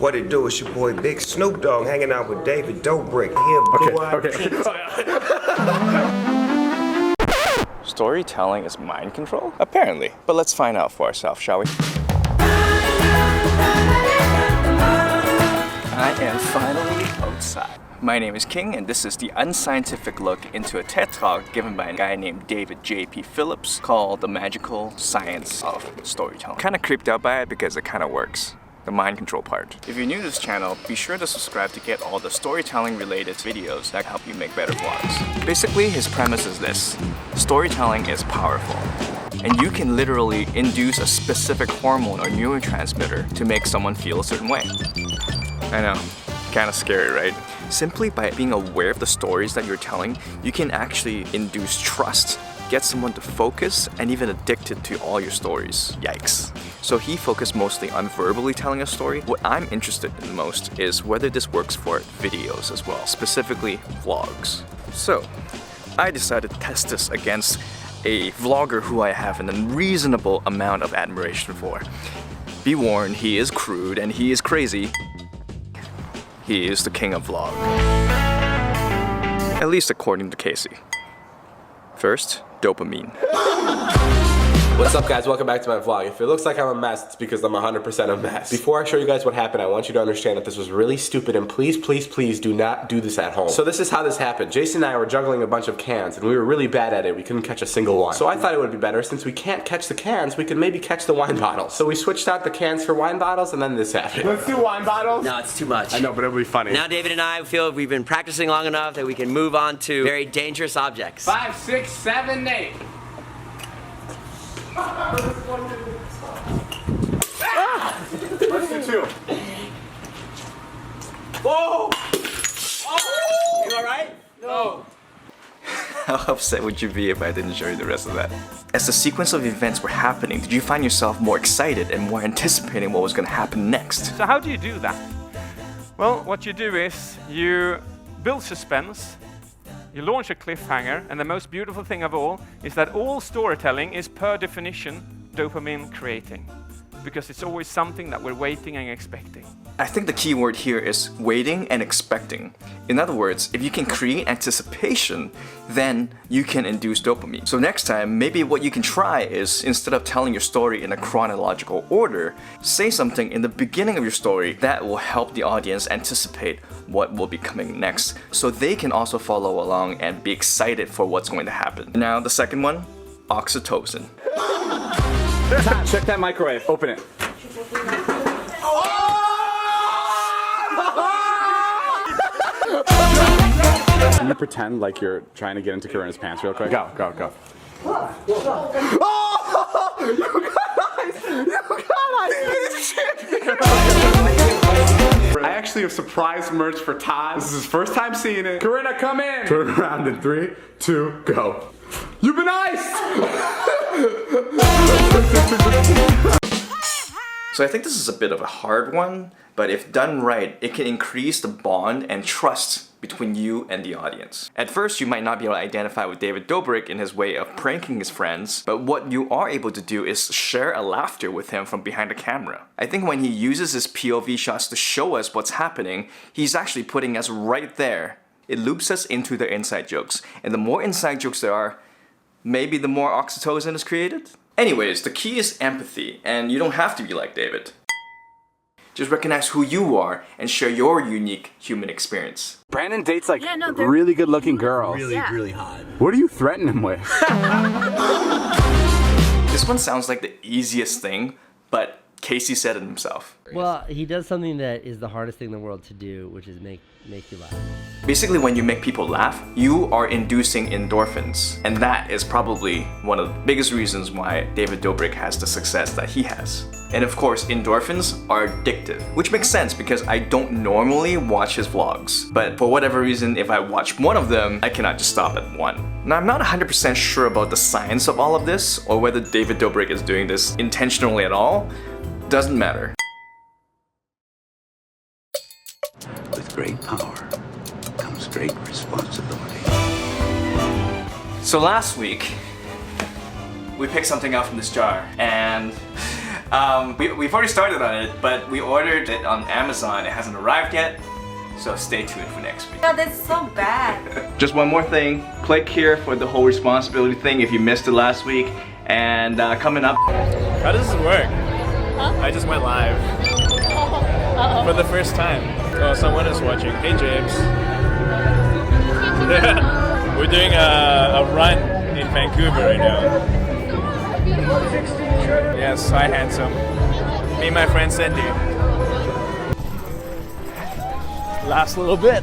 What it do? It's your boy Big Snoop Dogg hanging out with David Dobrik. Storytelling is mind control? Apparently. But let's find out for ourselves, shall we? I am finally outside. My name is King, and this is the unscientific look into a TED Talk given by a guy named David J.P. Phillips called The Magical Science of Storytelling. Kinda creeped out by it because it kinda works. The mind control part. If you're new to this channel, be sure to subscribe to get all the storytelling related videos that help you make better vlogs. Basically, his premise is this: storytelling is powerful, and you can literally induce a specific hormone or neurotransmitter to make someone feel a certain way. I know, kind of scary, right? Simply by being aware of the stories that you're telling, you can actually induce trust, get someone to focus, and even addicted to all your stories. Yikes. So he focused mostly on verbally telling a story. What I'm interested in the most is whether this works for videos as well, specifically vlogs. So I decided to test this against a vlogger who I have an unreasonable amount of admiration for. Be warned, he is crude and he is crazy. He is the king of vlog. At least according to Casey. First, dopamine. What's up, guys? Welcome back to my vlog. If it looks like I'm a mess, it's because I'm 100% a mess. Before I show you guys what happened, I want you to understand that this was really stupid, and please, please, please do not do this at home. So this is how this happened. Jason and I were juggling a bunch of cans, and we were really bad at it. We couldn't catch a single one. So I thought it would be better, since we can't catch the cans, we could maybe catch the wine bottles. So we switched out the cans for wine bottles, and then this happened. Let's do wine bottles. No, it's too much. I know, but it'll be funny. Now David and I feel we've been practicing long enough that we can move on to very dangerous objects. 5, 6, 7, 8. Let's do 2. Whoa! Oh! You alright? No. How upset would you be if I didn't show you the rest of that? As the sequence of events were happening, did you find yourself more excited and more anticipating what was going to happen next? So how do you do that? Well, what you do is you build suspense, you launch a cliffhanger, and the most beautiful thing of all is that all storytelling is per definition dopamine creating, because it's always something that we're waiting and expecting. I think the key word here is waiting and expecting. In other words, if you can create anticipation, then you can induce dopamine. So next time, maybe what you can try is, instead of telling your story in a chronological order, say something in the beginning of your story that will help the audience anticipate what will be coming next, so they can also follow along and be excited for what's going to happen. Now, the second one, oxytocin. Check that microwave. Open it. Can you pretend like you're trying to get into Corinna's pants real quick? Go, go, go. Oh! You guys! You guys! I actually have surprise merch for Todd. This is his first time seeing it. Corinna, come in! Turn around in 3, 2, go. You've been iced! So I think this is a bit of a hard one, but if done right, it can increase the bond and trust between you and the audience. At first, you might not be able to identify with David Dobrik in his way of pranking his friends, but what you are able to do is share a laughter with him from behind the camera. I think when he uses his POV shots to show us what's happening, he's actually putting us right there. It loops us into the inside jokes, and the more inside jokes there are, maybe the more oxytocin is created? Anyways, the key is empathy, and you don't have to be like David. Just recognize who you are and share your unique human experience. Brandon dates like really good looking girls. Really hot. What do you threaten him with? This one sounds like the easiest thing, but Casey said it himself. Well, he does something that is the hardest thing in the world to do, which is make you laugh. Basically, when you make people laugh, you are inducing endorphins. And that is probably one of the biggest reasons why David Dobrik has the success that he has. And of course, endorphins are addictive, which makes sense because I don't normally watch his vlogs. But for whatever reason, if I watch one of them, I cannot just stop at one. Now, I'm not 100% sure about the science of all of this, or whether David Dobrik is doing this intentionally at all. Doesn't matter. With great power comes great responsibility. So last week, we picked something out from this jar, and We've already started on it, but we ordered it on Amazon. It hasn't arrived yet, so stay tuned for next week. Oh, that's so bad. Just one more thing, click here for the whole responsibility thing if you missed it last week. And coming up. How does this work? I just went live. For the first time. Oh, someone is watching. Hey, James. We're doing a run in Vancouver right now. Yes, hi, handsome. Me and my friend Cindy. Last little bit.